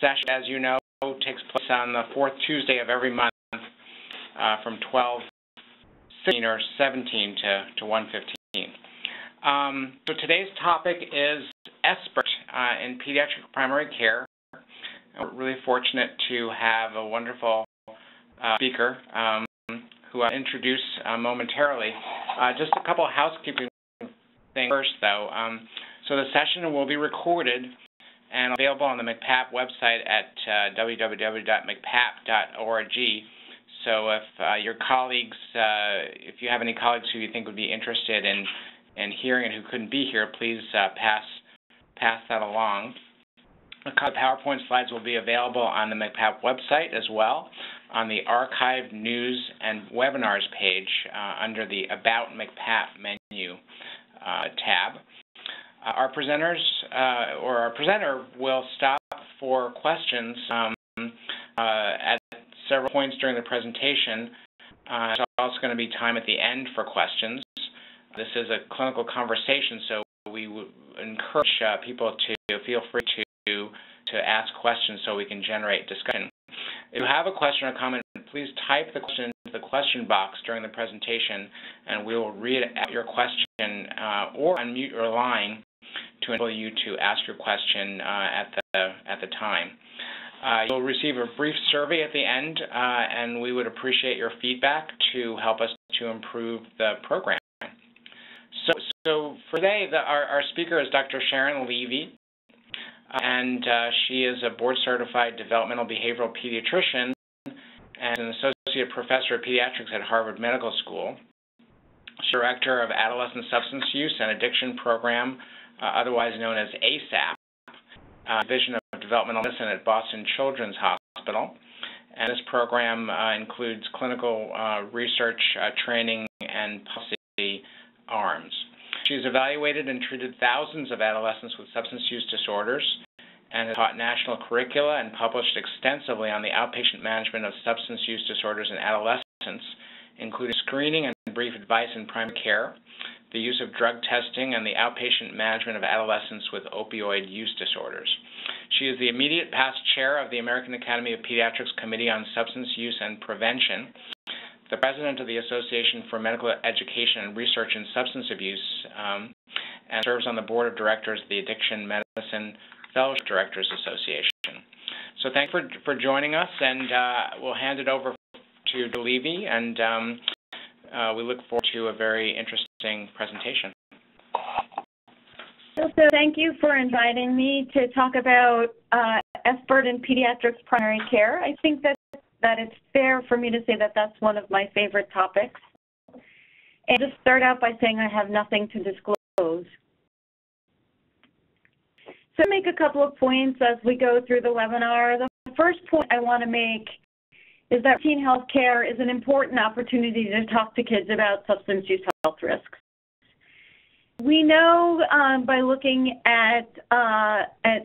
session, as you know, takes place on the fourth Tuesday of every month from 12:16 or 17 to 1:15. So today's topic is SBIRT in pediatric primary care. We're really fortunate to have a wonderful speaker who I'll introduce momentarily. Just a couple of housekeeping things first, though. So the session will be recorded and available on the MCPAP website at www.mcpap.org. So if your colleagues, if you have any colleagues who you think would be interested in hearing and who couldn't be here, please pass that along. A couple of PowerPoint slides will be available on the MCPAP website as well, on the Archived News and Webinars page under the About MCPAP menu tab. Our presenters, or our presenter, will stop for questions at several points during the presentation. There's also going to be time at the end for questions. This is a clinical conversation, so we would encourage people to feel free to ask questions so we can generate discussion. If you have a question or comment, please type the question into the question box during the presentation, and we will read out your question or unmute your line to enable you to ask your question at the time. You'll receive a brief survey at the end, and we would appreciate your feedback to help us to improve the program. So for today, our speaker is Dr. Sharon Levy, and she is a board-certified developmental behavioral pediatrician and an associate professor of pediatrics at Harvard Medical School. She's director of Adolescent Substance Use and Addiction Program, otherwise known as ASAP, Division of Developmental Medicine at Boston Children's Hospital. And this program includes clinical research, training, and policy arms. She's evaluated and treated thousands of adolescents with substance use disorders and has taught national curricula and published extensively on the outpatient management of substance use disorders in adolescents, including screening and brief advice in primary care, the use of drug testing, and the outpatient management of adolescents with opioid use disorders. She is the immediate past chair of the American Academy of Pediatrics Committee on Substance Use and Prevention, the president of the Association for Medical Education and Research in Substance Abuse, and serves on the board of directors of the Addiction Medicine Fellowship Directors Association. So thanks for joining us, and we'll hand it over to Levy, and we look forward to a very interesting presentation. So thank you for inviting me to talk about SBIRT in pediatrics primary care. I think that it's fair for me to say that that's one of my favorite topics. And just start out by saying I have nothing to disclose. So make a couple of points as we go through the webinar. The first point I want to make is that teen health care is an important opportunity to talk to kids about substance use health risks. We know by looking at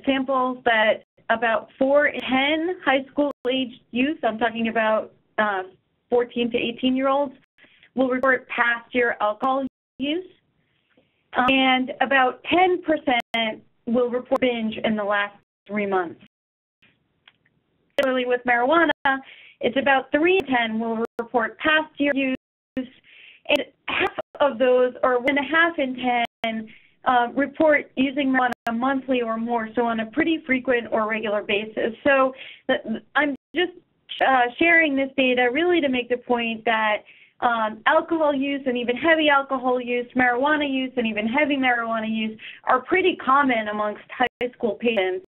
samples that about 4 in 10 high school-aged youth, I'm talking about 14 to 18-year-olds, will report past year alcohol use, and about 10% will report binge in the last 3 months. Similarly, with marijuana, it's about 3 in 10 will report past year use, and half of those, or 1.5 in 10, report using marijuana monthly or more, so on a pretty frequent or regular basis. So I'm just sharing this data really to make the point that alcohol use and even heavy alcohol use, marijuana use and even heavy marijuana use are pretty common amongst high school patients.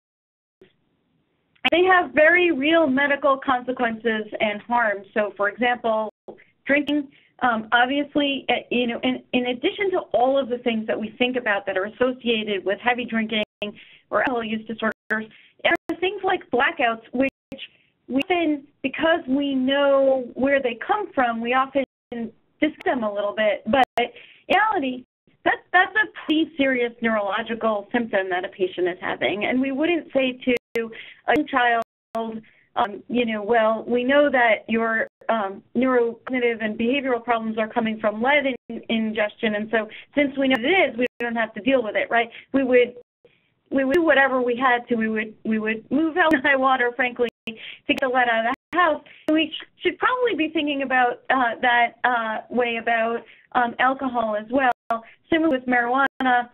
They have very real medical consequences and harms. So, for example, drinking, obviously, you know, in addition to all of the things that we think about that are associated with heavy drinking or alcohol use disorders, there are things like blackouts, which we often, because we know where they come from, we often discuss them a little bit. But in reality, that's a pretty serious neurological symptom that a patient is having. And we wouldn't say to a child, you know, well, we know that your neurocognitive and behavioral problems are coming from lead ingestion, and so since we know what it is, we don't have to deal with it, right? We would we would do whatever we had to. We would move hell and high water, frankly, to get the lead out of the house. And we should probably be thinking about that way about alcohol as well. Similar with marijuana,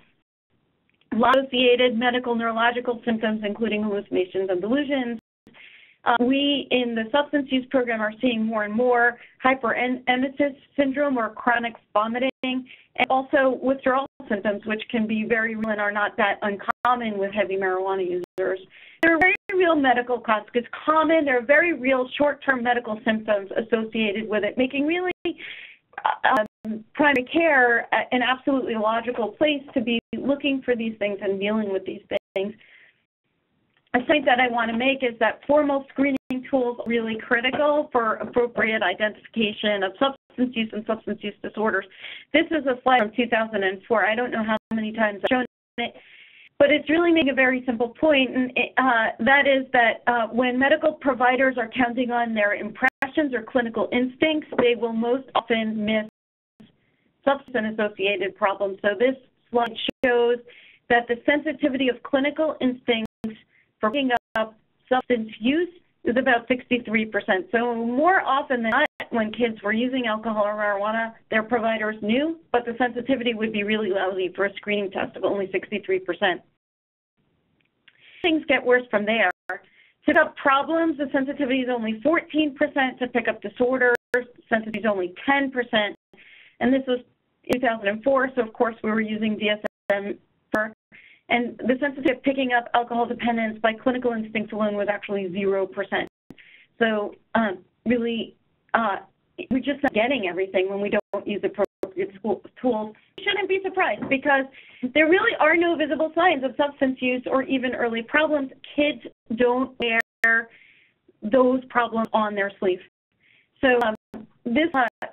associated medical neurological symptoms, including hallucinations and delusions. We, in the substance use program, are seeing more and more hyperemesis syndrome or chronic vomiting, and also withdrawal symptoms, which can be very real and are not that uncommon with heavy marijuana users. There are very real medical costs. It's common. There are very real short-term medical symptoms associated with it, making really primary care an absolutely logical place to be looking for these things and dealing with these things. A point that I want to make is that formal screening tools are really critical for appropriate identification of substance use and substance use disorders. This is a slide from 2004. I don't know how many times I've shown it, but it's really making a very simple point, and that is that when medical providers are counting on their impressions or clinical instincts, they will most often miss substance-associated problems. So this slide shows that the sensitivity of clinical instincts for picking up substance use is about 63%. So more often than not, when kids were using alcohol or marijuana, their providers knew, but the sensitivity would be really lousy for a screening test of only 63%. Things get worse from there. To pick up problems, the sensitivity is only 14%. To pick up disorders, the sensitivity is only 10%. And this was 2004, so of course we were using DSM. And the sensitivity of picking up alcohol dependence by clinical instincts alone was actually 0%. So really, we're just not getting everything when we don't use appropriate tools. You shouldn't be surprised because there really are no visible signs of substance use or even early problems. Kids don't wear those problems on their sleeve. So this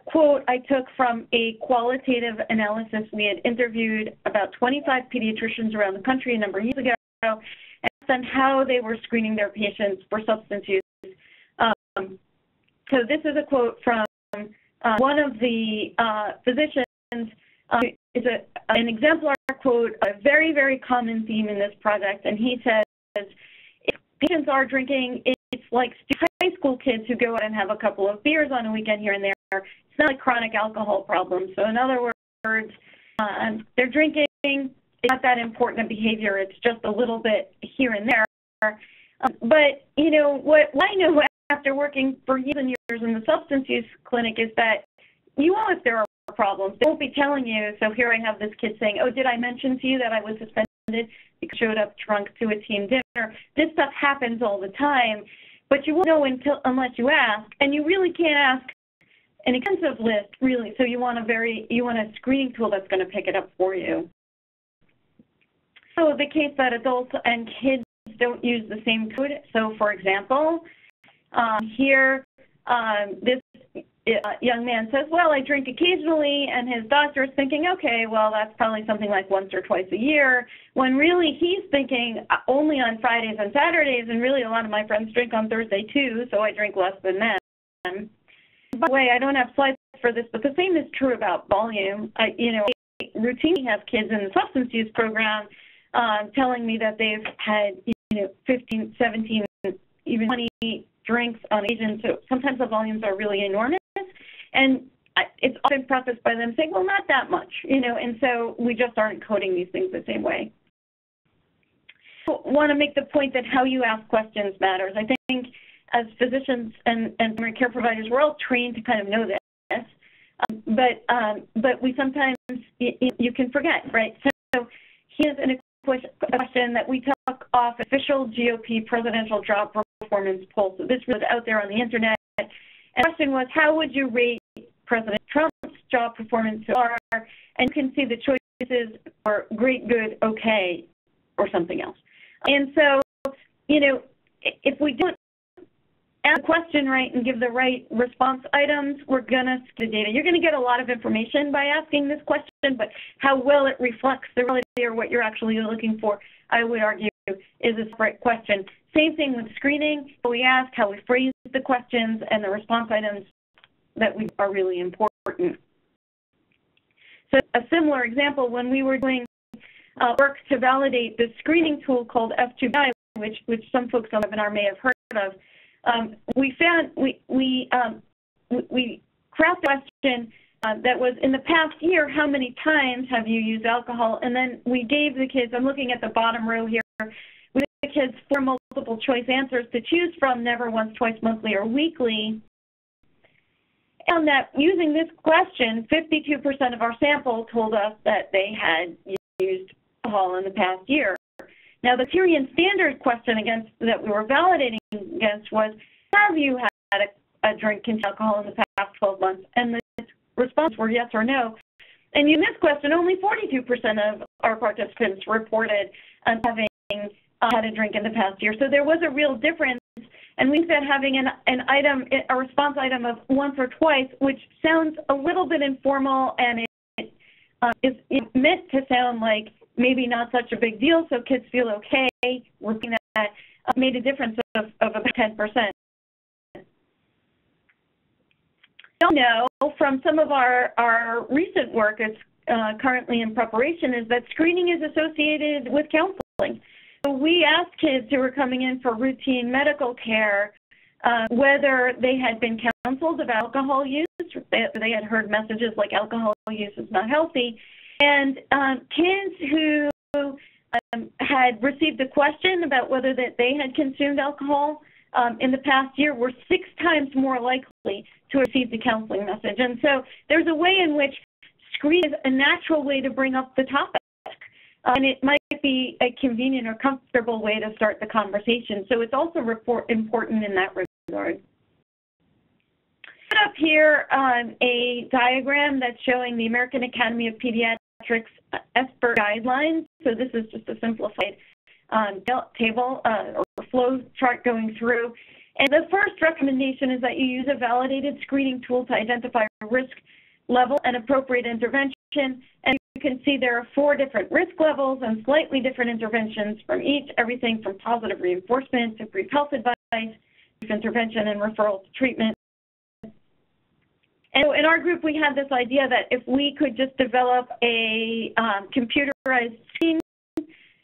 quote I took from a qualitative analysis. We had interviewed about 25 pediatricians around the country a number of years ago and asked them how they were screening their patients for substance use. So this is a quote from one of the physicians. It's an exemplar quote, a very, very common theme in this project, and he says, if patients are drinking, it's like high school kids who go out and have a couple of beers on a weekend here and there. It's not like chronic alcohol problems. So in other words, they're drinking. It's not that important a behavior. It's just a little bit here and there. But, you know, what I know after working for years and years in the substance use clinic is that you know if there are problems. They won't be telling you. So here I have this kid saying, oh, did I mention to you that I was suspended because I showed up drunk to a team dinner? This stuff happens all the time. But you won't know unless you ask, and you really can't ask an extensive list, really. So you want a screening tool that's going to pick it up for you. So the case that adults and kids don't use the same code. So for example, here this young man says, well, I drink occasionally, and his doctor is thinking, okay, well, that's probably something like once or twice a year, when really he's thinking only on Fridays and Saturdays, and really a lot of my friends drink on Thursday too, so I drink less than them. By the way, I don't have slides for this, but the same is true about volume. I routinely have kids in the substance use program telling me that they've had 15, 17, even 20 drinks on occasion, so sometimes the volumes are really enormous. And it's often prefaced by them saying, well, not that much, and so we just aren't coding these things the same way. I want to make the point that how you ask questions matters. I think as physicians and primary care providers, we're all trained to kind of know this, but we sometimes, you can forget, right? So here's a question that we took off official GOP presidential job performance poll. So this was out there on the internet. And the question was, how would you rate President Trump's job performance so far? And you can see the choices are great, good, okay, or something else. And so, if we don't ask the question right and give the right response items, we're going to see the data. You're going to get a lot of information by asking this question, but how well it reflects the reality or what you're actually looking for, I would argue, is a separate question. Same thing with screening. We ask how we phrase the questions and the response items that are really important. So a similar example, when we were doing work to validate this screening tool called F2BI, which some folks on the webinar may have heard of. We crafted a question that was, in the past year, how many times have you used alcohol? And then we gave the kids, I'm looking at the bottom row here, we gave the kids 4 multiple choice answers to choose from: never, once, twice, monthly, or weekly. And that using this question, 52% of our sample told us that they had used alcohol in the past year. Now, the Syrian standard question that we were validating against was, have you had a drink of alcohol in the past 12 months? And the responses were yes or no. And in this question, only 42% of our participants reported having had a drink in the past year. So there was a real difference. And we think that having a response item of once or twice, which sounds a little bit informal, and it is meant to sound like maybe not such a big deal, so kids feel okay repeating that, made a difference of about 10%. We know from some of our recent work that's currently in preparation is that screening is associated with counseling. So we asked kids who were coming in for routine medical care whether they had been counseled about alcohol use. They had heard messages like alcohol use is not healthy. And kids who had received a question about whether that they had consumed alcohol in the past year were 6 times more likely to receive the counseling message. And so there's a way in which screening is a natural way to bring up the topic. And it might be a convenient or comfortable way to start the conversation. So it's also important in that regard. Up here a diagram that's showing the American Academy of Pediatrics SBIRT guidelines. So this is just a simplified table or flow chart going through. And the first recommendation is that you use a validated screening tool to identify risk level and appropriate intervention. And you can see there are 4 different risk levels and slightly different interventions from each, everything from positive reinforcement to brief health advice, brief intervention, and referral to treatment. And in our group, we had this idea that if we could just develop a computerized screen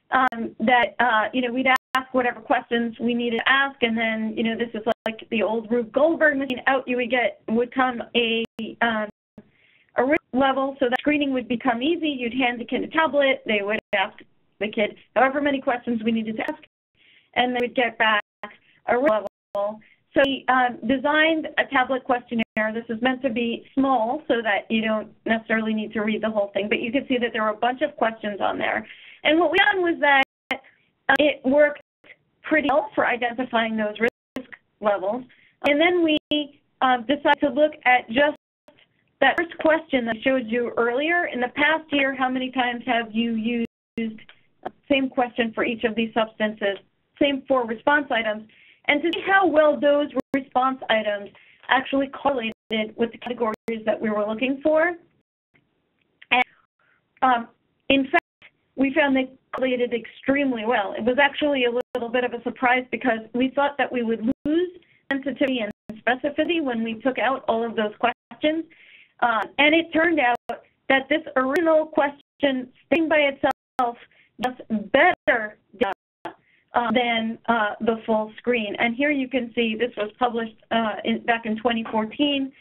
that, we'd ask whatever questions we needed to ask, and then, this is like the old Rube Goldberg machine, out you would come a risk level, so that screening would become easy. You'd hand the kid a tablet, they would ask the kid however many questions we needed to ask, and they would get back a risk level. So we designed a tablet questionnaire. This is meant to be small so that you don't necessarily need to read the whole thing, but you can see that there were a bunch of questions on there. And what we found was that it worked pretty well for identifying those risk levels. And then we decided to look at just that first question that I showed you earlier. In the past year, how many times have you used the same question for each of these substances, same 4 response items, and to see how well those response items actually correlated with the categories that we were looking for. And in fact, we found they correlated extremely well. It was actually a little bit of a surprise because we thought that we would lose sensitivity and specificity when we took out all of those questions. And it turned out that this original question, staying by itself, does better than the full screen. And here you can see this was published back in 2014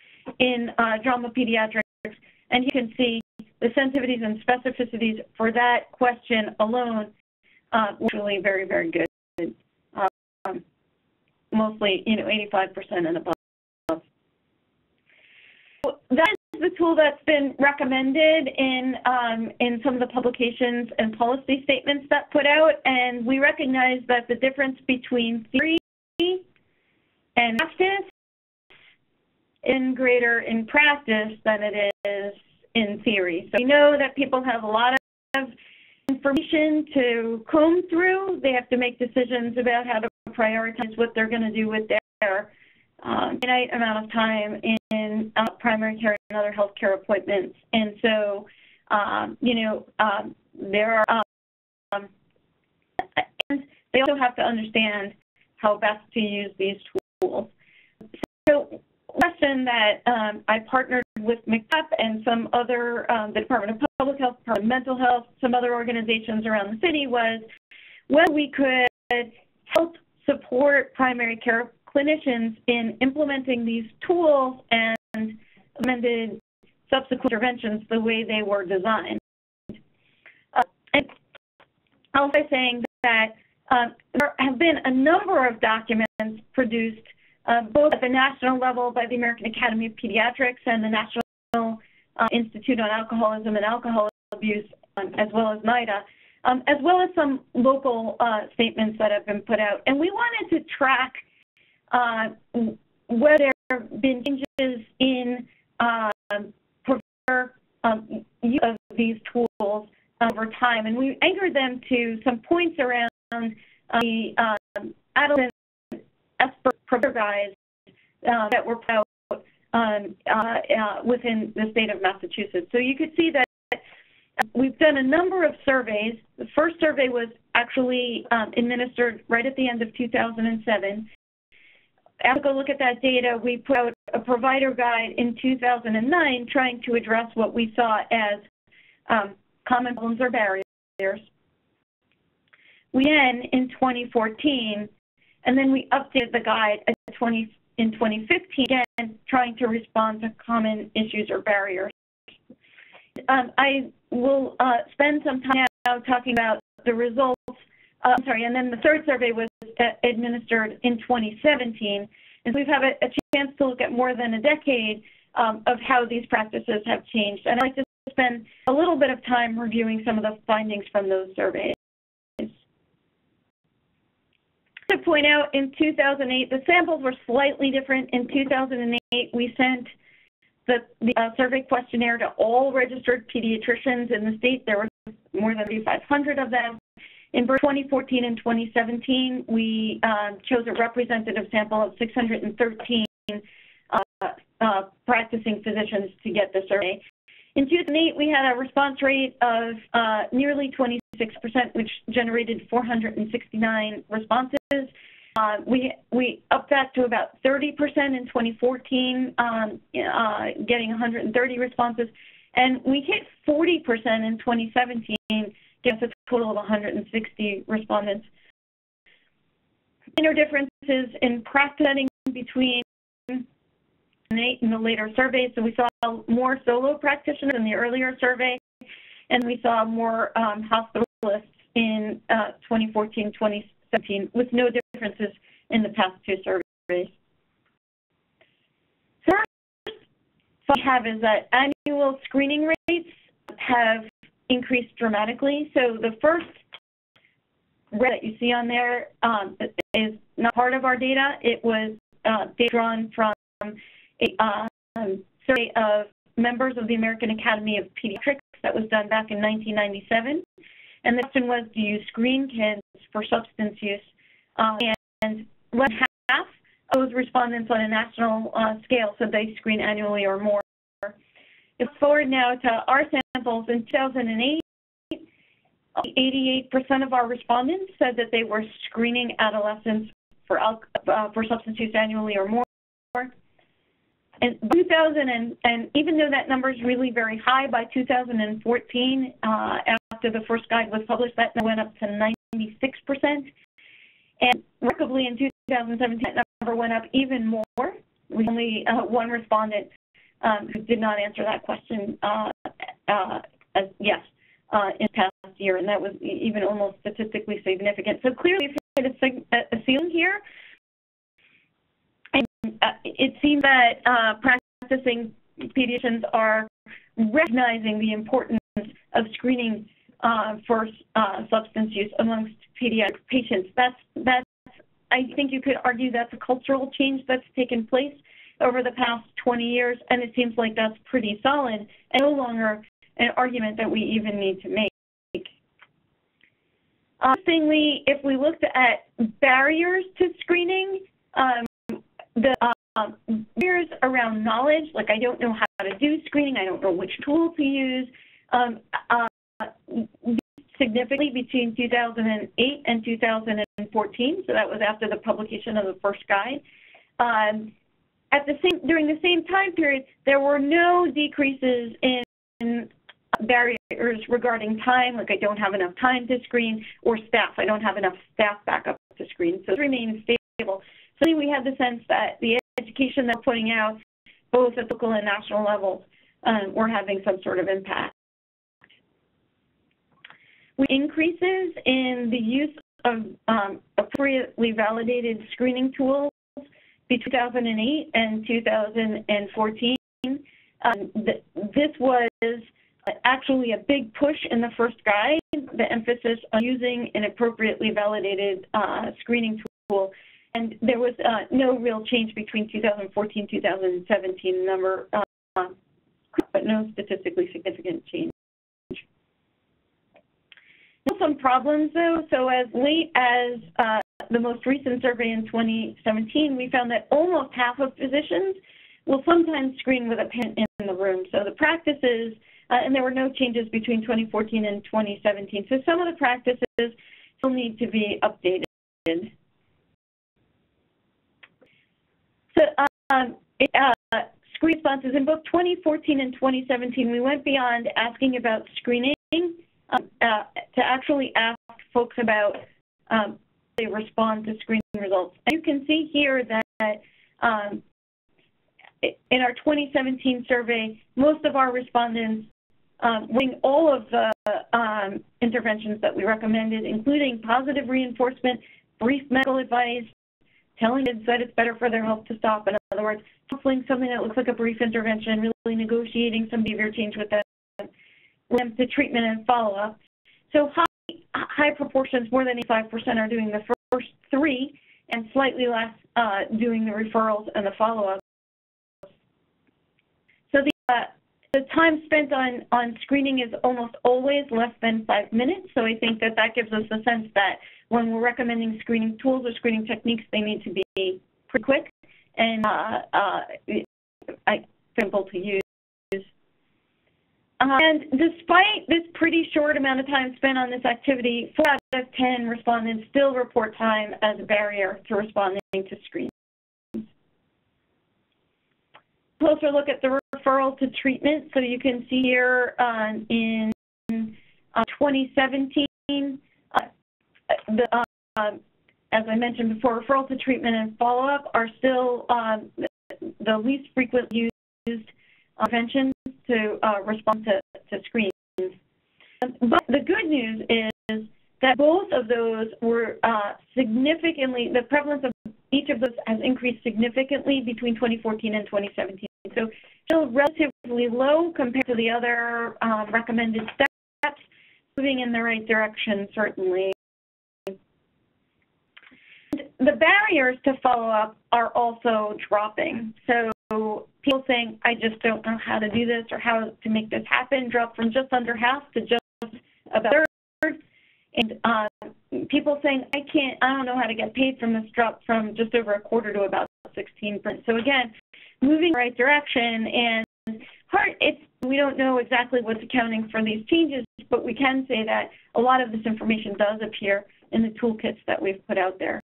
in JAMA Pediatrics, and you can see the sensitivities and specificities for that question alone were really very, very good. Mostly, 85% and above. So that is the tool that's been recommended in some of the publications and policy statements that put out, and we recognize that the difference between theory and practice is greater in practice than it is in theory. So we know that people have a lot of information to comb through. They have to make decisions about how to prioritize what they're going to do with their finite amount of time in primary care and other healthcare appointments. And so, there are, and they also have to understand how best to use these tools. So lesson that I partnered with MCPAP and some other, the Department of Public Health, Department of Mental Health, some other organizations around the city was whether we could help support primary care clinicians in implementing these tools and amended subsequent interventions the way they were designed. And I'll say saying that there have been a number of documents produced both at the national level by the American Academy of Pediatrics and the National Institute on Alcoholism and Alcohol Abuse, as well as NIDA, as well as some local statements that have been put out. And we wanted to track whether there have been changes in use of these tools over time. And we anchored them to some points around the Adolescent SBIRT provider guides that were put out within the state of Massachusetts. So you could see that we've done a number of surveys. The first survey was actually administered right at the end of 2007. After we look at that data, we put out a provider guide in 2009 trying to address what we saw as common problems or barriers. We then, in 2014, and then we updated the guide in 2015, again, trying to respond to common issues or barriers. I will spend some time now talking about the results. And then the third survey was administered in 2017. And we've had a chance to look at more than a decade of how these practices have changed. And I'd like to spend a little bit of time reviewing some of the findings from those surveys. To point out, in 2008, the samples were slightly different. In 2008, we sent the survey questionnaire to all registered pediatricians in the state. There were more than 3,500 of them. In 2014 and 2017, we chose a representative sample of 613 practicing physicians to get the survey. In 2008, we had a response rate of nearly 26%, which generated 469 responses. We upped that to about 30% in 2014, getting 130 responses, and we hit 40% in 2017, gets a total of 160 respondents. Minor differences in practice setting between in the later survey. So we saw more solo practitioners in the earlier survey, and we saw more hospitalists in 2014, 2017, with no differences in the past two surveys. First, what we have is that annual screening rates have increased dramatically. So the first red that you see on there is not part of our data. It was data drawn from a survey of members of the American Academy of Pediatrics that was done back in 1997. And the question was, do you screen kids for substance use? And less than half of those respondents on a national scale said they screen annually or more. If forward now to our samples in 2008, 88% of our respondents said that they were screening adolescents for substance use annually or more. In 2000, and even though that number is really very high, by 2014, after the first guide was published, that went up to 96%. And remarkably, in 2017, that number went up even more. We only one respondent who did not answer that question as yes in the past year, and that was even almost statistically significant. So clearly, we've hit a ceiling here. And it seems that practicing pediatricians are recognizing the importance of screening for substance use amongst pediatric patients. That's I think you could argue that's a cultural change that's taken place over the past 20 years, and it seems like that's pretty solid and no longer an argument that we even need to make. Interestingly, if we looked at barriers to screening, the barriers around knowledge, like I don't know how to do screening, I don't know which tool to use, significantly between 2008 and 2014, so that was after the publication of the first guide. during the same time period, there were no decreases in barriers regarding time, like I don't have enough time to screen, or staff, I don't have enough staff backup to screen. So it remained stable. So we had the sense that the education that we're putting out, both at local and national levels, were having some sort of impact. Increases in the use of appropriately validated screening tools between 2008 and 2014. This was actually a big push in the first guide, the emphasis on using an appropriately validated screening tool. And there was no real change between 2014 and 2017 number, but no statistically significant change. Some problems, though. So as late as the most recent survey in 2017, we found that almost half of physicians will sometimes screen with a parent in the room. So the practices, and there were no changes between 2014 and 2017. So some of the practices still need to be updated. So screen responses in both 2014 and 2017, we went beyond asking about screening to actually ask folks about they respond to screening results. And you can see here that in our 2017 survey, most of our respondents doing all of the interventions that we recommended, including positive reinforcement, brief medical advice, telling kids that it's better for their health to stop. In other words, counseling something that looks like a brief intervention, really negotiating some behavior change with them to treatment and follow-up. So high proportions, more than 85%, are doing the first three, and slightly less doing the referrals and the follow-up. So the time spent on screening is almost always less than 5 minutes. So I think that gives us a sense that when we're recommending screening tools or screening techniques, they need to be pretty quick and simple to use. And despite this pretty short amount of time spent on this activity, 4 out of 10 respondents still report time as a barrier to responding to screening. Closer look at the referral to treatment. So you can see here in 2017, as I mentioned before, referral to treatment and follow-up are still the least frequently used interventions to respond to screens. But the good news is that both of those were significantly, the prevalence of each of those has increased significantly between 2014 and 2017. So still relatively low compared to the other recommended steps, moving in the right direction, certainly. The barriers to follow-up are also dropping. So people saying, I just don't know how to do this or how to make this happen, dropped from just under half to just about a third. And people saying, I don't know how to get paid from this, dropped from just over a quarter to about 16%. So again, moving in the right direction. And we don't know exactly what's accounting for these changes, but we can say that a lot of this information does appear in the toolkits that we've put out there.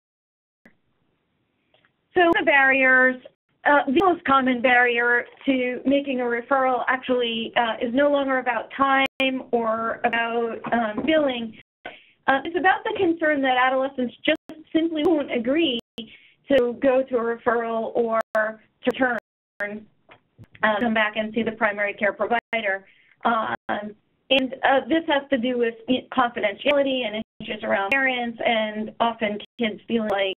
So the barriers, the most common barrier to making a referral actually is no longer about time or about billing. It's about the concern that adolescents just simply won't agree to go to a referral or to return, come back and see the primary care provider. And this has to do with confidentiality and issues around parents, and often kids feeling like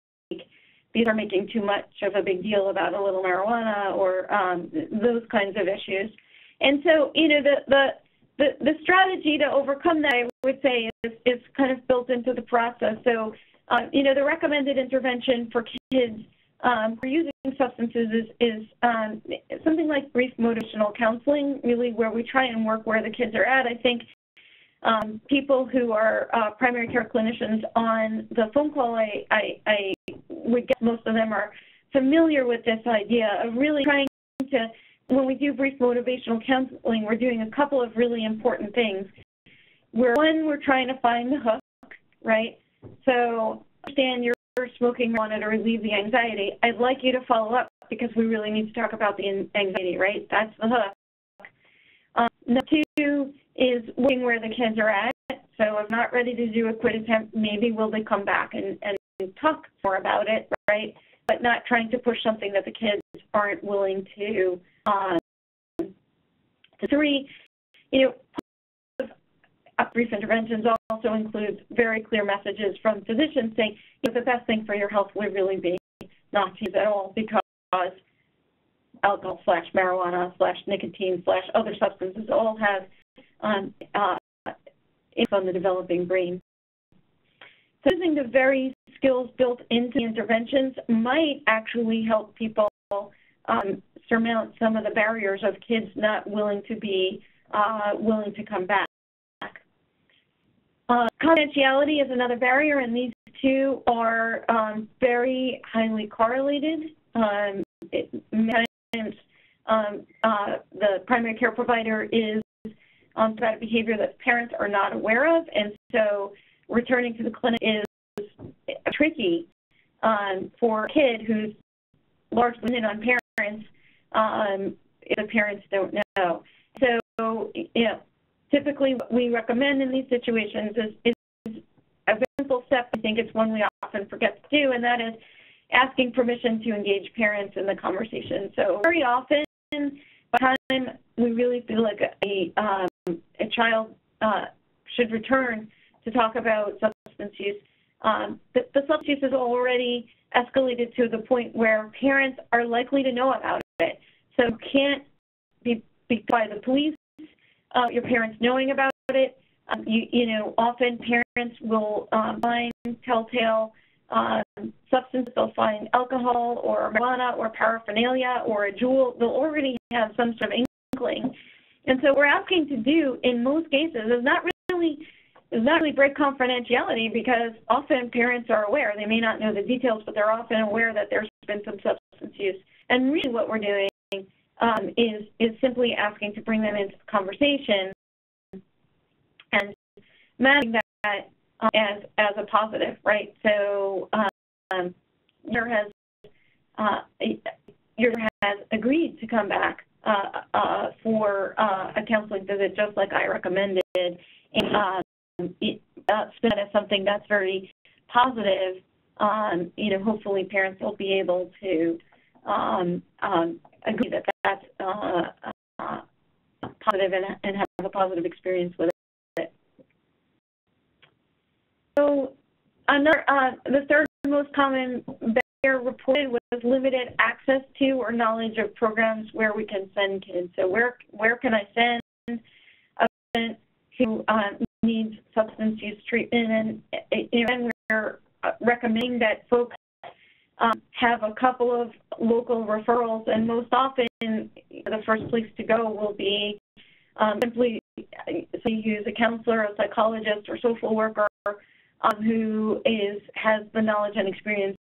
these are making too much of a big deal about a little marijuana or those kinds of issues. And so, the strategy to overcome that, I would say, is kind of built into the process. So, the recommended intervention for kids for using substances is something like brief motivational counseling, really where we try and work where the kids are at. I think people who are primary care clinicians on the phone call, I would guess most of them are familiar with this idea of really trying to, when we do brief motivational counseling, we're doing a couple of really important things. We're trying to find the hook, right? So understand you're smoking marijuana to relieve the anxiety. I'd like you to follow up because we really need to talk about the anxiety, right? That's the hook. Number 2 is looking where the kids are at. So if not ready to do a quit attempt, maybe will they come back and talk more about it, right? But not trying to push something that the kids aren't willing to. 3, brief interventions also includes very clear messages from physicians saying, the best thing for your health would really be not to use at all, because alcohol / marijuana / nicotine / other substances all have effects on the developing brain. So using the very skills built into the interventions might actually help people surmount some of the barriers of kids not willing to be willing to come back. Confidentiality is another barrier, and these two are very highly correlated. Many times the primary care provider is about a behavior that parents are not aware of, and so returning to the clinic is tricky for a kid who's largely dependent on parents if the parents don't know. So, typically what we recommend in these situations is a very simple step. I think it's one we often forget to do, and that is asking permission to engage parents in the conversation. So very often, by the time we really feel like a child should return to talk about substance use, the substance use is already escalated to the point where parents are likely to know about it. So you can't be by the police, your parents knowing about it. Often parents will find telltale substances. They'll find alcohol or marijuana or paraphernalia or a jewel. They'll already have some sort of inkling. And so what we're asking to do in most cases is not really break confidentiality, because often parents are aware. They may not know the details, but they're often aware that there's been some substance use. And really what we're doing is simply asking to bring them into the conversation and managing that as a positive, right? So your has agreed to come back for a counseling visit, just like I recommended, and spin as something that's very positive. Hopefully parents will be able to agree that that's positive and have a positive experience with it. So the third most common barrier reported was limited access to or knowledge of programs where we can send kids. So where can I send a patient who needs substance use treatment? And we're recommending that folks have a couple of local referrals, and most often the first place to go will be simply use a counselor, a psychologist, or social worker who has the knowledge and experience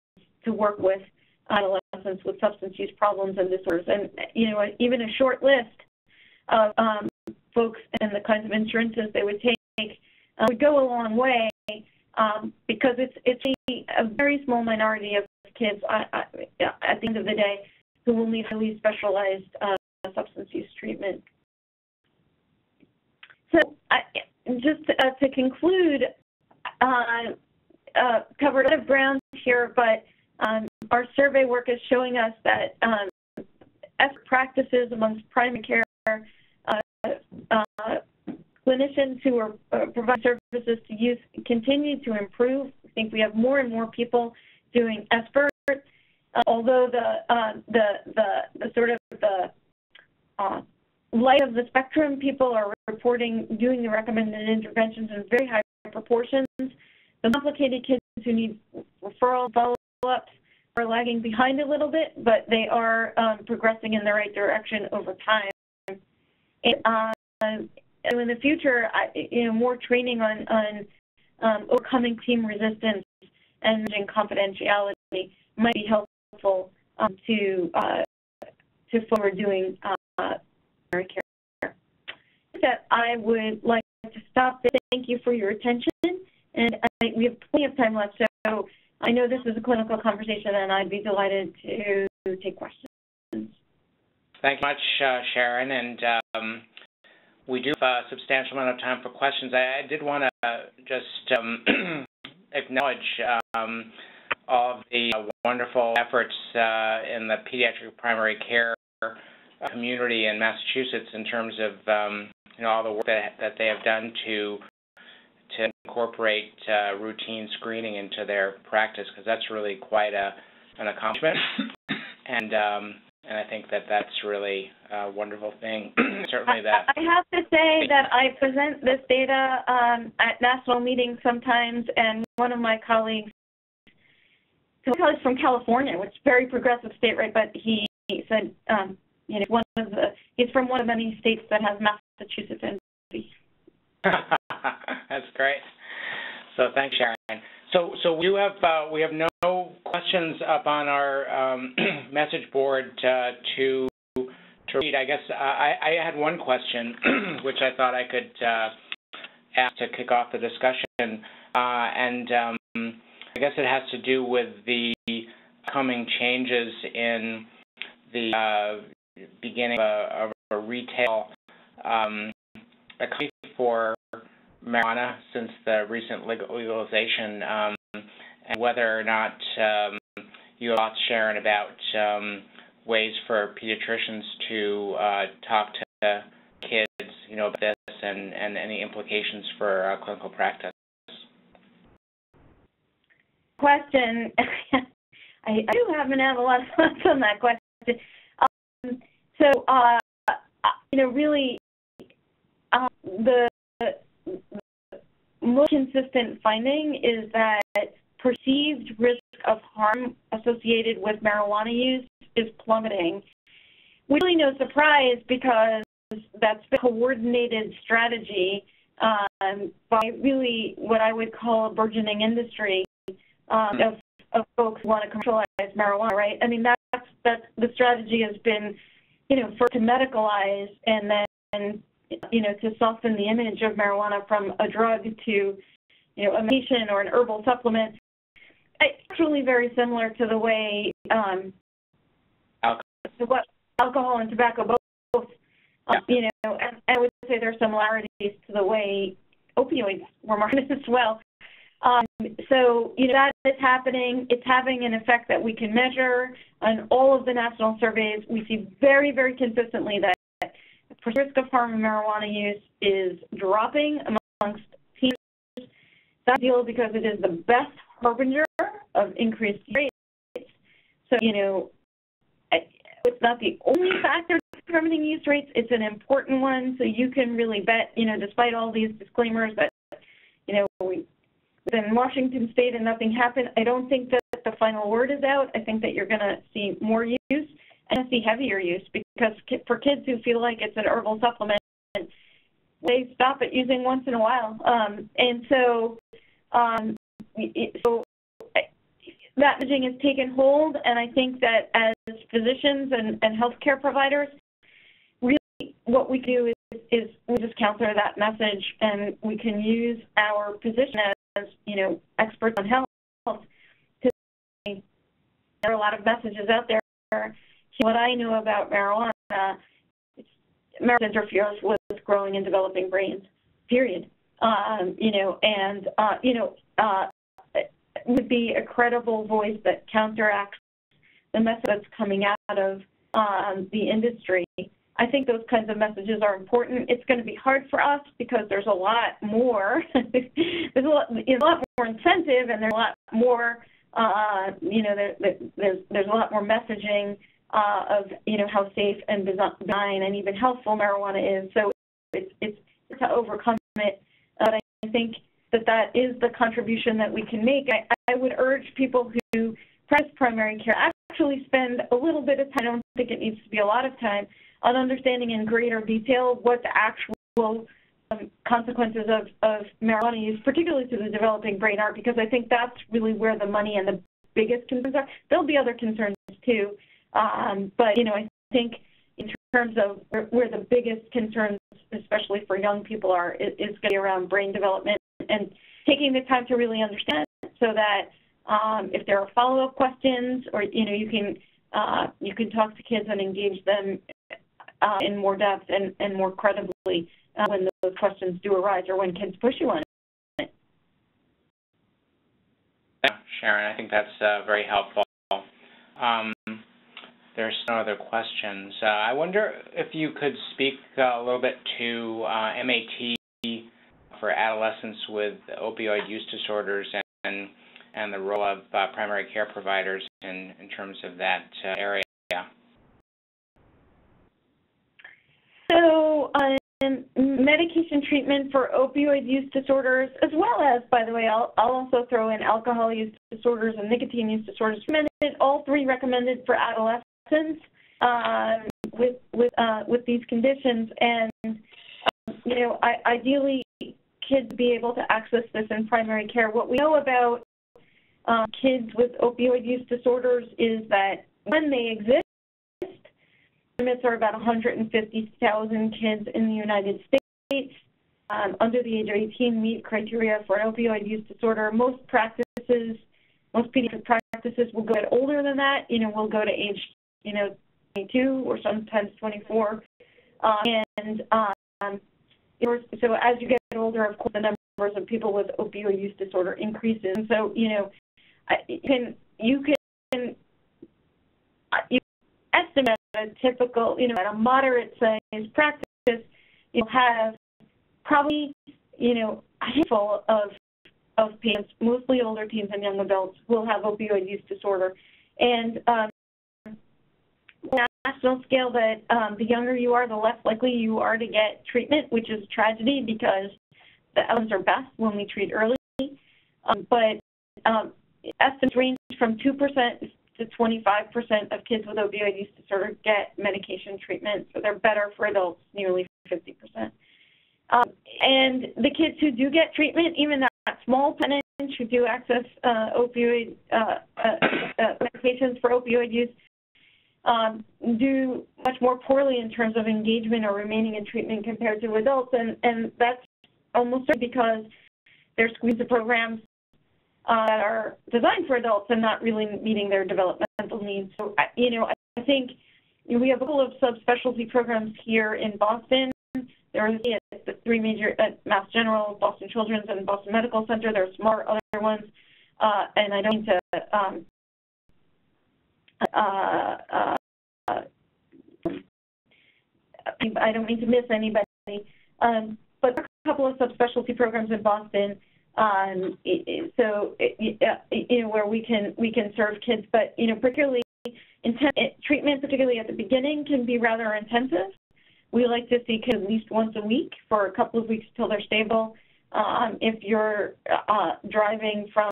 to work with adolescents with substance use problems and disorders. And even a short list of folks and the kinds of insurances they would take would go a long way, because it's a very small minority of kids at the end of the day who will need highly specialized substance use treatment. So just to conclude, covered a lot of ground here, but our survey work is showing us that best practices amongst primary care clinicians who are providing services to youth continue to improve. I think we have more and more people doing SBIRT, although the sort of the light of the spectrum people are reporting doing the recommended interventions in very high proportions. The complicated kids who need referral follow-ups are lagging behind a little bit, but they are progressing in the right direction over time. And in the future, more training on overcoming team resistance and managing confidentiality might be helpful to forward doing primary care. That I would like to stop there. Thank you for your attention, and we have plenty of time left. So I know this is a clinical conversation, and I'd be delighted to take questions. Thank you much, Sharon. And we do have a substantial amount of time for questions. I did want to just acknowledge all of the wonderful efforts in the pediatric primary care community in Massachusetts in terms of all the work that they have done to incorporate routine screening into their practice, because that's really quite an accomplishment. And I think that that's really a wonderful thing. Certainly that. I have to say that I present this data at national meetings sometimes, and one of my colleagues from California, which is a very progressive state, right? But he said, he's from one of many states that has Massachusetts envy. That's great. So thanks, Sharon. So we have no questions up on our message board to read. I guess I had one question, which I thought I could ask to kick off the discussion, and I guess it has to do with the coming changes in the beginning of a retail economy for marijuana since the recent legalization, and whether or not you have thoughts, Sharon, about ways for pediatricians to talk to kids, about this and any implications for clinical practice. Question. I do happen to have a lot of thoughts on that question. Really, the most consistent finding is that perceived risk of harm associated with marijuana use is plummeting. Really no surprise, because that's a coordinated strategy by really what I would call a burgeoning industry of folks who want to commercialize marijuana, right? I mean, that's the strategy has been, first to medicalize and then, to soften the image of marijuana from a drug to, a medication or an herbal supplement. It's actually very similar to the way alcohol and tobacco both, and I would say there are similarities to the way opioids were marketed as well. That is happening. It's having an effect that we can measure on all of the national surveys. We see very, very consistently that the risk of harm in marijuana use is dropping amongst teenagers. That's ideal because it is the best harbinger of increased rates. So, it's not the only factor determining use rates. It's an important one. So you can really bet, despite all these disclaimers that, we in Washington State and nothing happened. I don't think that the final word is out. I think that you're going to see more use and see heavier use, because for kids who feel like it's an herbal supplement, they stop it using once in a while. So that messaging has taken hold, and I think that as physicians and healthcare providers, really what we do is we just counter that message, and we can use our position as experts on health to say there are a lot of messages out there. What I know about marijuana, marijuana interferes with growing and developing brains, period. Would be a credible voice that counteracts the message that's coming out of the industry. I think those kinds of messages are important. It's going to be hard for us because there's a lot more. there's a lot more incentive, and there's a lot more. There's a lot more messaging of how safe and benign and even helpful marijuana is. So it's to overcome it. But I think that is the contribution that we can make. I would urge people who practice primary care actually spend a little bit of time. I don't think it needs to be a lot of time on understanding in greater detail what the actual consequences of marijuana use, particularly to the developing brain, are, because I think that's really where the money and the biggest concerns are. There'll be other concerns too, but I think in terms of where the biggest concerns, especially for young people, are is going to be around brain development and taking the time to really understand, so that if there are follow-up questions, or you can talk to kids and engage them in more depth and more credibly when those questions do arise or when kids push you on it. Yeah, Sharon, I think that's very helpful. There's no other questions. I wonder if you could speak a little bit to MAT for adolescents with opioid use disorders and the role of primary care providers in terms of that area. So medication treatment for opioid use disorders, as well as, by the way, I'll also throw in alcohol use disorders and nicotine use disorders. All three recommended for adolescents with these conditions, and ideally kids be able to access this in primary care. What we know about kids with opioid use disorders is that when they exist, estimates are about 150,000 kids in the United States under the age of 18 meet criteria for an opioid use disorder. Most pediatric practices will go older than that. Will go to age 22 or sometimes 24. So as you get older, of course, the numbers of people with opioid use disorder increases. And so you can estimate a typical, at a moderate sized practice, you'll have probably, a handful of patients, mostly older teens and young adults, will have opioid use disorder. And on a national scale, that the younger you are, the less likely you are to get treatment, which is a tragedy because the outcomes are best when we treat early. But estimates range from 2% to 25% of kids with opioid use disorder get medication treatment, so they're better for adults, nearly 50%. And the kids who do get treatment, even that small percentage who do access opioid medications for opioid use, do much more poorly in terms of engagement or remaining in treatment compared to adults, and that's almost because there's squeeze of programs that are designed for adults and not really meeting their developmental needs. So, I think we have a couple of subspecialty programs here in Boston. There are the three major at Mass General, Boston Children's, and Boston Medical Center. There are smart other ones, and I don't mean to I don't mean to miss anybody, but there are a couple of subspecialty programs in Boston. Where we can serve kids, but particularly treatment, particularly at the beginning, can be rather intensive. We like to see kids at least once a week for a couple of weeks till they're stable. If you're driving from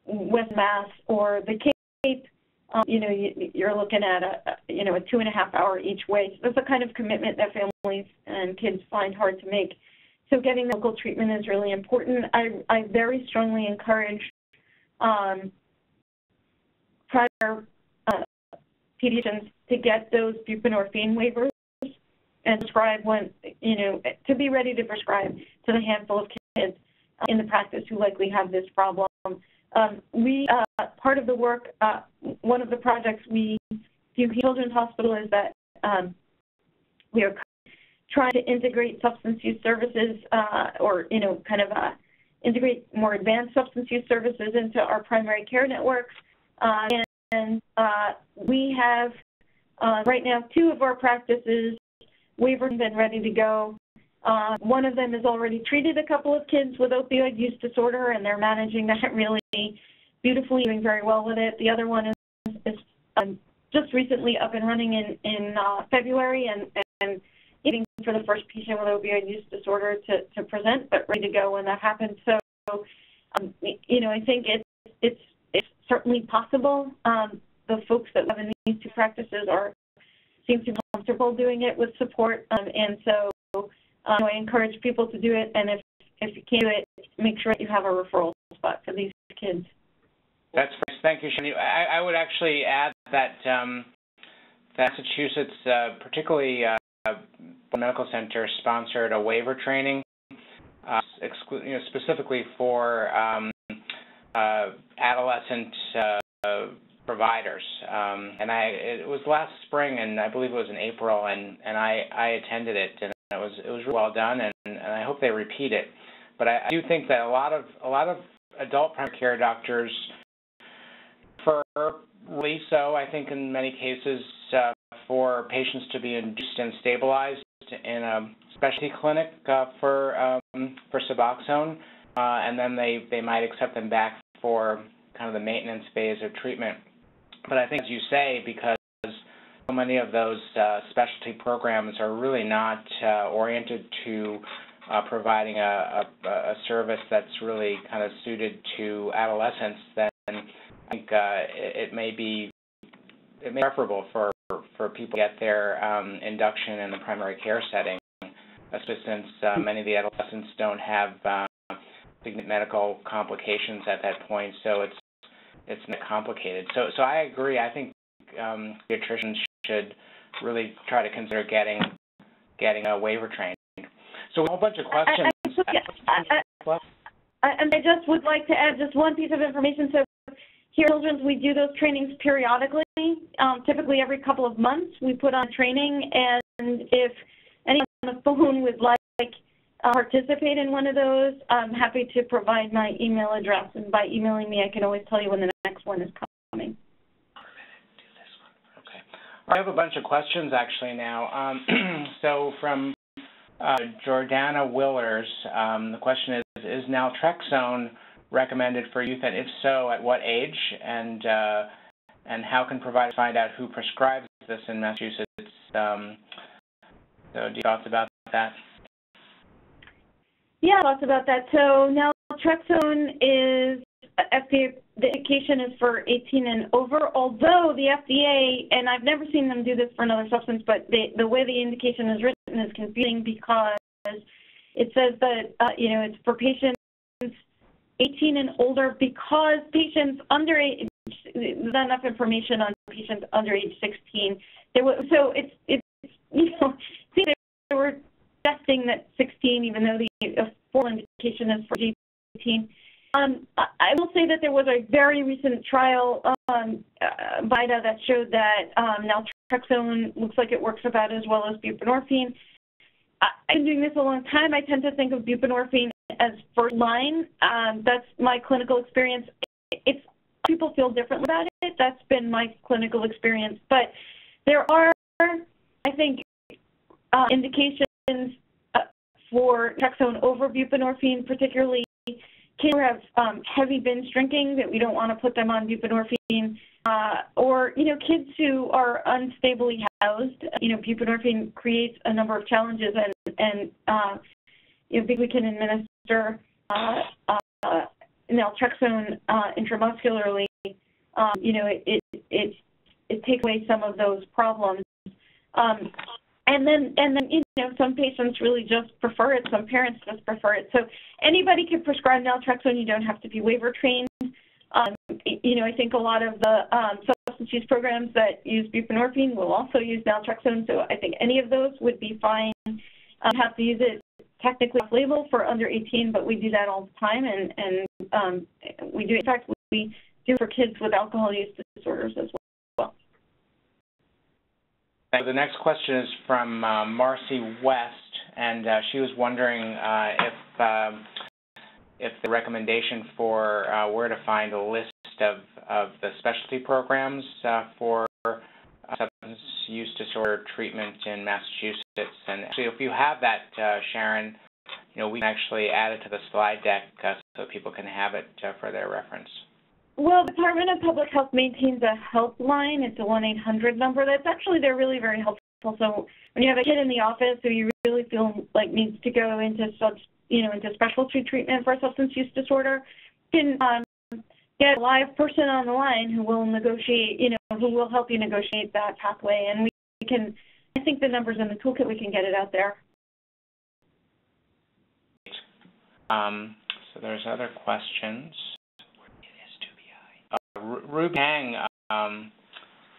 West Mass or the Cape, you're looking at a 2.5-hour each way. So that's the kind of commitment that families and kids find hard to make. So getting local treatment is really important. I very strongly encourage prior pediatricians to get those buprenorphine waivers and prescribe to be ready to prescribe to the handful of kids in the practice who likely have this problem. Part of the work, one of the projects we do at Children's Hospital is that we are trying to integrate substance use services integrate more advanced substance use services into our primary care networks. We have right now 2 of our practices waivers been ready to go. One of them has already treated a couple of kids with opioid use disorder, and they're managing that really beautifully, doing very well with it. The other one is just recently up and running in February and waiting for the first patient with opioid use disorder to present, but ready to go when that happens. So, I think it's certainly possible. The folks that live in these 2 practices seem to be comfortable doing it with support, and so I encourage people to do it. And if you can't do it, make sure that you have a referral spot for these kids. That's nice. Thank you, Sharon. I would actually add that Massachusetts, particularly Medical Center, sponsored a waiver training, specifically for adolescent providers providers. And it was last spring, and I believe it was in April, and I attended it, and it was really well done, and I hope they repeat it. But I do think that a lot of adult primary care doctors prefer, really so, I think in many cases, for patients to be induced and stabilized in a specialty clinic for Suboxone, and then they might accept them back for kind of the maintenance phase of treatment. But I think, as you say, because so many of those specialty programs are really not oriented to providing a service that's really kind of suited to adolescents, then I think it may be preferable for people to get their induction in the primary care setting, especially since many of the adolescents don't have significant medical complications at that point, so it's not complicated. So I agree. I think pediatricians should really try to consider getting a waiver trained. So a whole bunch of questions. And I just would like to add just one piece of information. So here at Children's, we do those trainings periodically. Typically every couple of months we put on training, and if anyone on the phone would like participate in one of those, I'm happy to provide my email address, and by emailing me I can always tell you when the next one is coming. Okay. I have a bunch of questions actually now. So from Jordana Willers, the question is naltrexone recommended for youth, and if so, at what age, and how can providers find out who prescribes this in Massachusetts? So do you have thoughts about that? Yeah, thoughts about that. So naltrexone is FDA. The indication is for 18 and over. Although the FDA, and I've never seen them do this for another substance, but the way the indication is written is confusing because it says that it's for patients 18 and older, because patients under age, there's not enough information on patients under age 16. So it's they were testing that 16, even though the full indication is for 18. I will say that there was a very recent trial, VITA, that showed that naltrexone looks like it works about as well as buprenorphine. I've been doing this a long time. I tend to think of buprenorphine as first line. That's my clinical experience. People feel differently about it. That's been my clinical experience. But there are, I think, indications for naltrexone over buprenorphine, particularly kids who have heavy binge drinking, that we don't want to put them on buprenorphine, or kids who are unstably housed. Buprenorphine creates a number of challenges, and we can administer naltrexone intramuscularly. It takes away some of those problems. And then some patients really just prefer it. Some parents just prefer it. So anybody can prescribe naltrexone. You don't have to be waiver trained. I think a lot of the substance use programs that use buprenorphine will also use naltrexone. So I think any of those would be fine. Have to use it technically off-label for under 18, but we do that all the time, and we do. In fact, we do for kids with alcohol use disorders as well. The next question is from Marcy West, and she was wondering if the recommendation for where to find a list of the specialty programs for substance use disorder treatment in Massachusetts. And actually, if you have that, Sharon, we can actually add it to the slide deck so people can have it for their reference. Well, the Department of Public Health maintains a helpline. It's a 1-800 number. They're really very helpful. So when you have a kid in the office who you really feel like needs to go into into specialty treatment for a substance use disorder, you can get a live person on the line who will negotiate, who will help you negotiate that pathway. And we can, I think the number's in the toolkit, we can get it out there. So there's other questions. Ruby Hang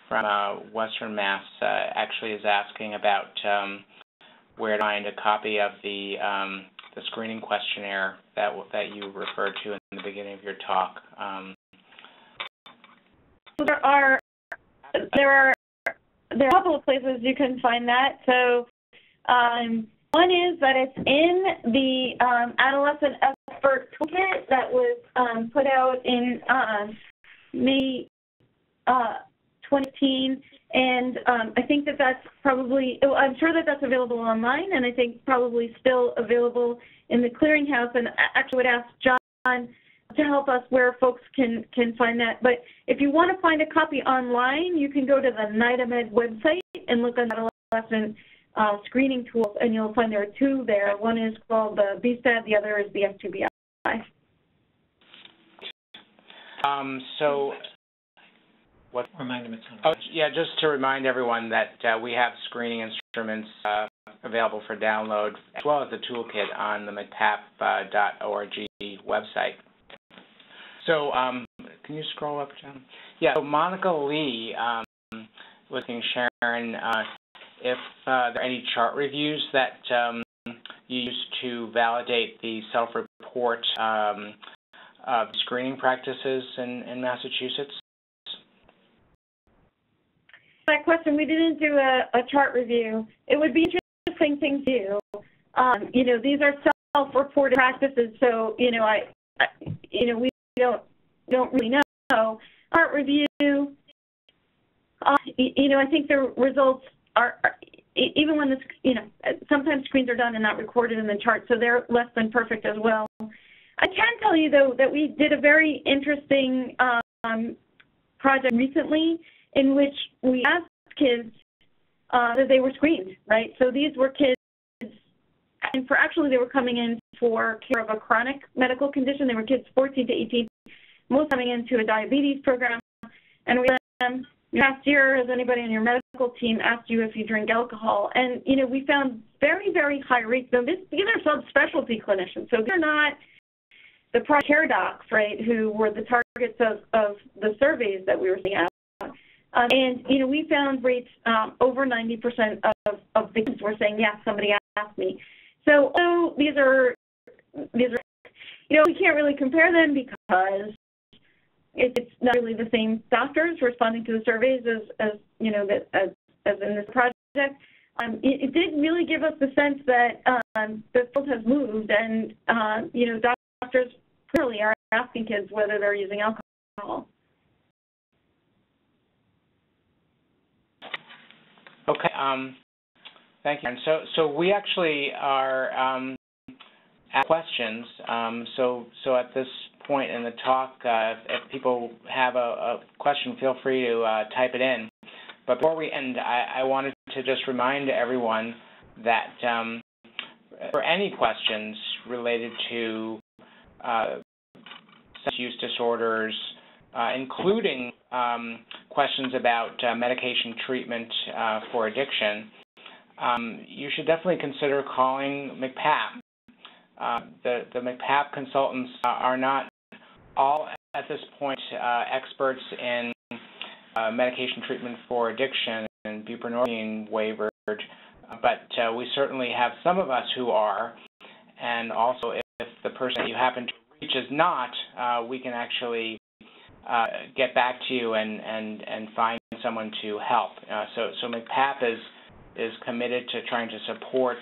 from Western Mass actually is asking about where to find a copy of the screening questionnaire that you referred to in the beginning of your talk. there are a couple of places you can find that. So one is that it's in the Adolescent SBIRT toolkit that was put out in May 2018, and I think that's probably, I'm sure that's available online, and I think probably still available in the clearinghouse, and actually would ask John to help us where folks can find that. But if you want to find a copy online, you can go to the NIDAMED website and look on adolescent screening tools, and you'll find there are two there. One is called the BSTAT, the other is the S2BI. So what? Remind them it's on. Oh, yeah, just to remind everyone that we have screening instruments available for download, as well as the toolkit on the MCPAP.org website. So can you scroll up, John? Yeah, so Monica Lee looking, Sharon, if there are any chart reviews that you use to validate the self-report screening practices in Massachusetts? That question, we didn't do a chart review. It would be an interesting thing to do. You know, these are self-reported practices, so we don't really know. Chart review, I think the results are even when sometimes screens are done and not recorded in the chart, so they're less than perfect as well. I can tell you though that we did a very interesting project recently in which we asked kids that they were screened, right? So these were kids, and they were coming in for care of a chronic medical condition. They were kids 14 to 18, most coming into a diabetes program. And we asked them, last year, has anybody on your medical team asked you if you drink alcohol? And, we found very, very high rates. Now, these are subspecialty clinicians, so they're not the primary care docs, right, who were the targets of the surveys that we were seeing out. And we found rates over 90% of the kids were saying, yes, somebody asked me. So these are we can't really compare them because it's not really the same doctors responding to the surveys as in this project. It did really give us the sense that the field has moved, and doctors clearly are asking kids whether they're using alcohol. Okay. Thank you. And so we actually are at questions. So at this point in the talk, if people have a question, feel free to type it in. But before we end, I wanted to just remind everyone that for any questions related to substance use disorders, including questions about medication treatment for addiction, you should definitely consider calling MCPAP. The MCPAP consultants are not all at this point experts in medication treatment for addiction and buprenorphine waivers, but we certainly have some of us who are, and also if the person that you happen to reach is not, we can actually get back to you and find someone to help. So MCPAP is committed to trying to support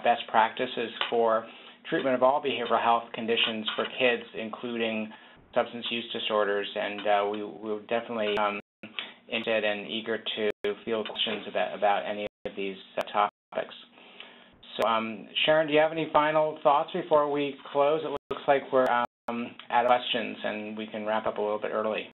best practices for treatment of all behavioral health conditions for kids, including substance use disorders, and we're definitely interested and eager to field questions about any of these topics. So, Sharon, do you have any final thoughts before we close? It looks like we're out of questions, and we can wrap up a little bit early.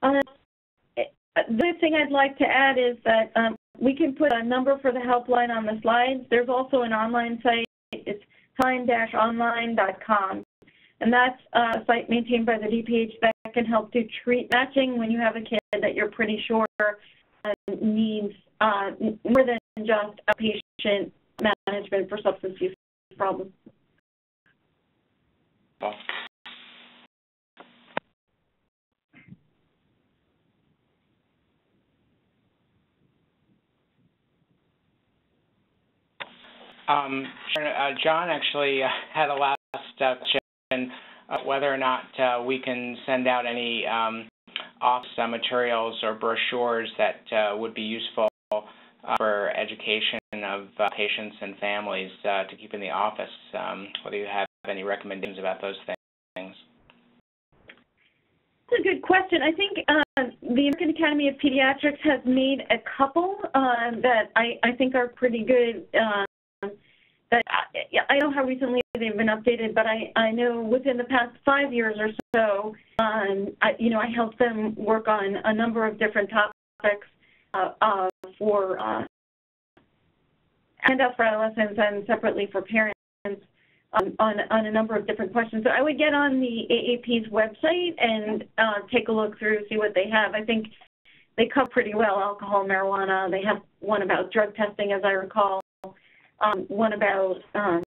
The thing I'd like to add is that we can put a number for the helpline on the slides. There's also an online site. It's time-online.com. And that's a site maintained by the DPH that can help to treat matching when you have a kid that you're pretty sure needs more than just outpatient management for substance use problems. John actually had a last question, whether or not we can send out any office materials or brochures that would be useful for education of patients and families to keep in the office, whether you have any recommendations about those things. That's a good question. I think the American Academy of Pediatrics has made a couple that I think are pretty good. That I don't know how recently they've been updated, but I know within the past 5 years or so, I helped them work on a number of different topics for adolescents and separately for parents on a number of different questions. So I would get on the AAP's website and take a look through, see what they have. I think they cover pretty well alcohol, marijuana. They have one about drug testing, as I recall. One about a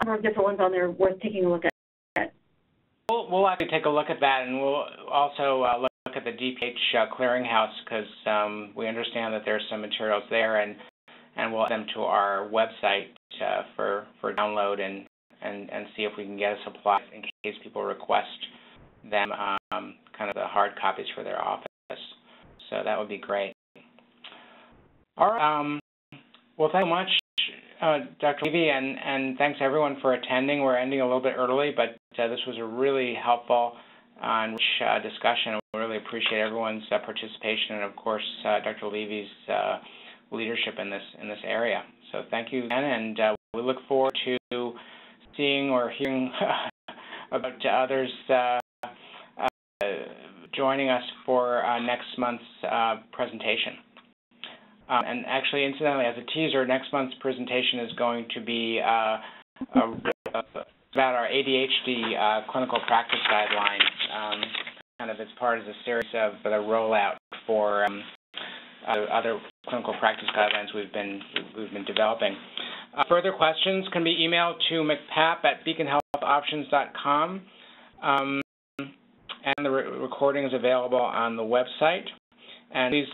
number of different ones on there worth taking a look at. We'll have to take a look at that, and we'll also look at the DPH clearinghouse because we understand that there's some materials there, and we'll add them to our website for download and see if we can get a supply in case people request them, kind of the hard copies for their office. So that would be great. All right. Well, thank you much, Dr. Levy, and thanks everyone for attending. We're ending a little bit early, but this was a really helpful and rich discussion. We really appreciate everyone's participation and, of course, Dr. Levy's leadership in this area. So thank you again, and we look forward to seeing or hearing about others joining us for next month's presentation. And actually, incidentally, as a teaser, next month's presentation is going to be about our ADHD clinical practice guidelines, kind of as part of the series of the rollout for other clinical practice guidelines we've been developing. Further questions can be emailed to mcpap@beaconhealthoptions.com, and the recording is available on the website. And please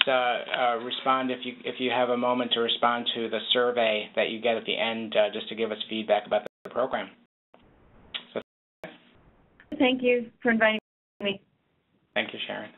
respond if you have a moment to respond to the survey that you get at the end, just to give us feedback about the program. So, thank you for inviting me. Thank you, Sharon.